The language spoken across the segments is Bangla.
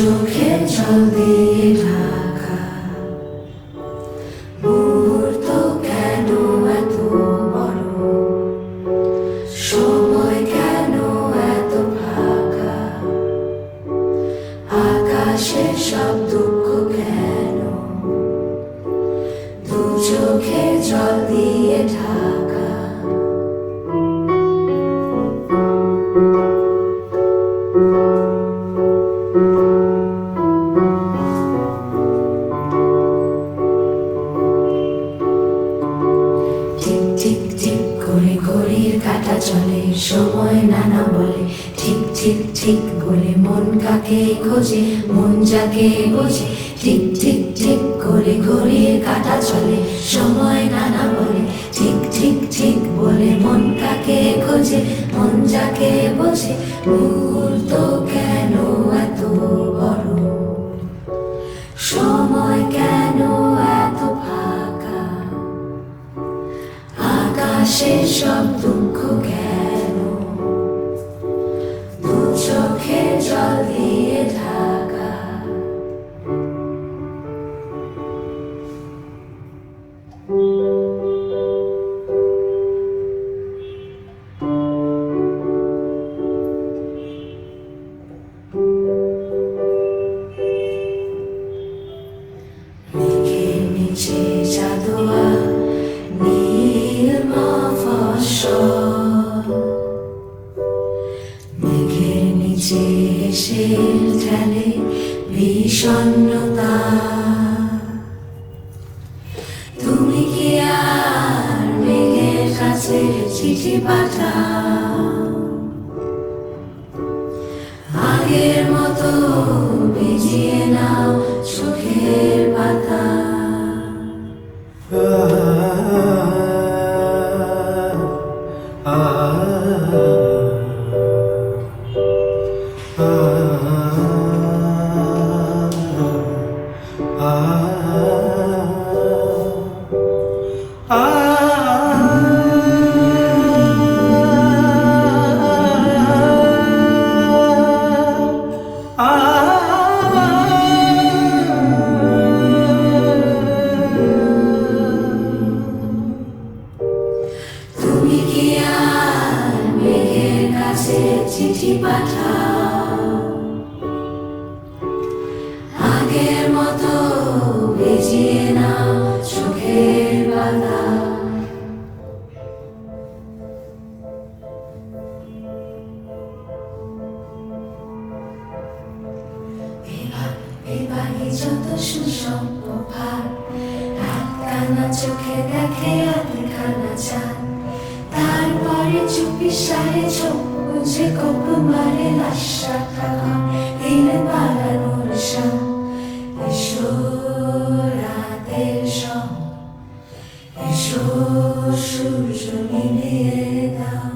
চোখে জল দিয়ে ঢাকা মুহূর্ত কেন এত বড়, সময় কেন এত ফাঁকা, আকাশে সব দুঃখ কেন দু চোখে জল দিয়ে ঢাকা। টিক টিক করে ঘড়ির কাঁটা চলে, সময় নানা বলে ঠিক ঠিক ঠিক বলে, মন কাকে খোঁজে মন যাকে বোঝে। ঠিক ঠিক ঠিক করে ঘড়ির কাঁটা চলে, সময় নানা বলে ঠিক ঠিক ঠিক বলে, মন কাকে খোঁজে মন যাকে বোঝে। মুহূর্ত কেন এত বড়, সময় কেন এত ফাঁকা, আকাশে সব দুঃখ কেন দু চোখে জল দিয়ে ঢাকা। মেঘের নিচে জাদুয়া নীল মফস্বল, মেঘের নিচে এসে ঢালে বিষণ্ণতা। তুমি কি আর মেঘের কাছে চিঠি পাঠাও, আগের মতো ভিজিয়ে নাও চোখের পাতা। তুমি কি আর মেঘের কাছে চিঠি পাঠাও, আগের মতো ভিজিয়ে নাও চোখের পাতা। বিভাগী যত সুসম্প ভার, রাতকানা চোখে দেখে আধখানা চাঁদ, তারপরে চুপি সারে চোখ বুঝে কপ মারে লাশা খাওয়া দিন পালানোর শাম। এসো রাতের সব, এসো সূর্য নিভিয়ে দাও।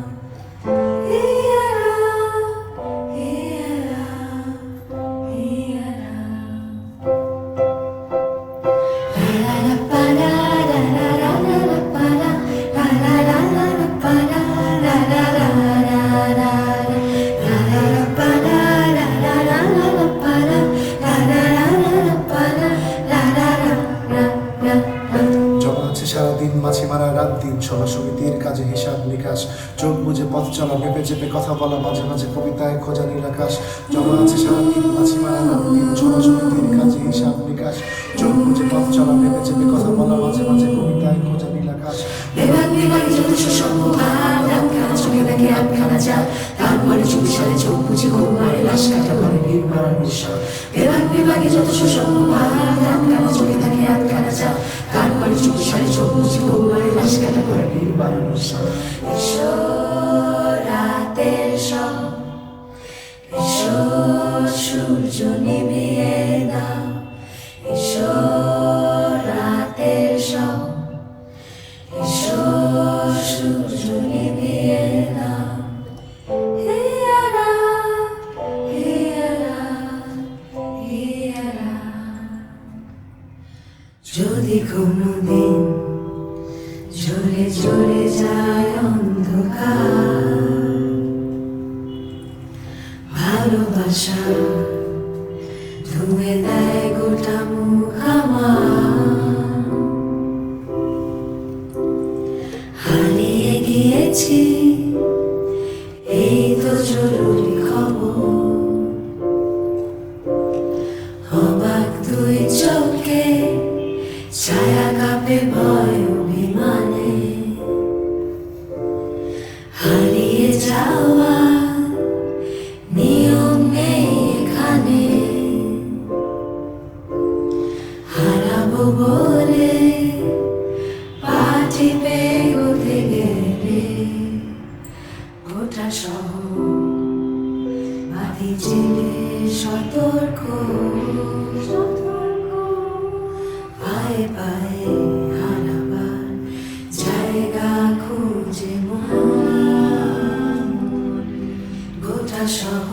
সারাদিন মাছি মারা রাত দিন, সমিতির কাজে হিসাব নিকাশ, চোখ বুঝে পথ চলা ভেবে চেপে কথা বলা, মাঝে মাঝে কবিতায় খোঁজা নীল আকাশ। জমা আছে সারাদিন মাছি মারা রাত দিন, সমিতির কাজে হিসাব নিকাশ, চোখ বুঝে পথ চলা ভেবে চেপে কথা বলা, মাঝে মাঝে কবিতায় খোঁজা নীল আকাশ। বিভাগী যত সুসম্ভ ভার, রাতখানা চোখে দেখে আধখানা চাঁদ, তারপরে চুপি সারে চোখ বুঝে ঘুম মারে লাশ কাটা করে ভিড় বাড়ানোর শাম। বিভাগী যত সুসম্ভ ভার, রাতখানা চোখে দেখে আধখানা চাঁদ, তারপরে চুপি সারে চোখ বুঝে ঘুম মারে লাশ কাটা করে ভিড় বাড়ানোর শাম। এসো রাতের সব, এসো সূর্য নিভিয়ে দাও। এসো রাতের সব, এসো সূর্য নিভিয়ে দাও। হিয়ারা হিয়ারা হিয়ারা, যদি কোনোদিন ঝরে ঝরে যায় অন্ধকার, ভালোবাসা ধুয়ে দেয় গোটা মুখ আমার। হারিয়ে গিয়েছি, এই তো জরুরি খবর। অবাক দুই চোখে ছায়া কাঁপে ভয় অভিমানে। হারিয়ে যাওয়া নিয়ম নেই এখানে। হারাবো বলে পাটি পেগোতে গেলে গোটা শহর বাতি জেলে সতর্ক। পায়ে পায়ে হারাবার জায়গা খুঁজে মন গোটা শহর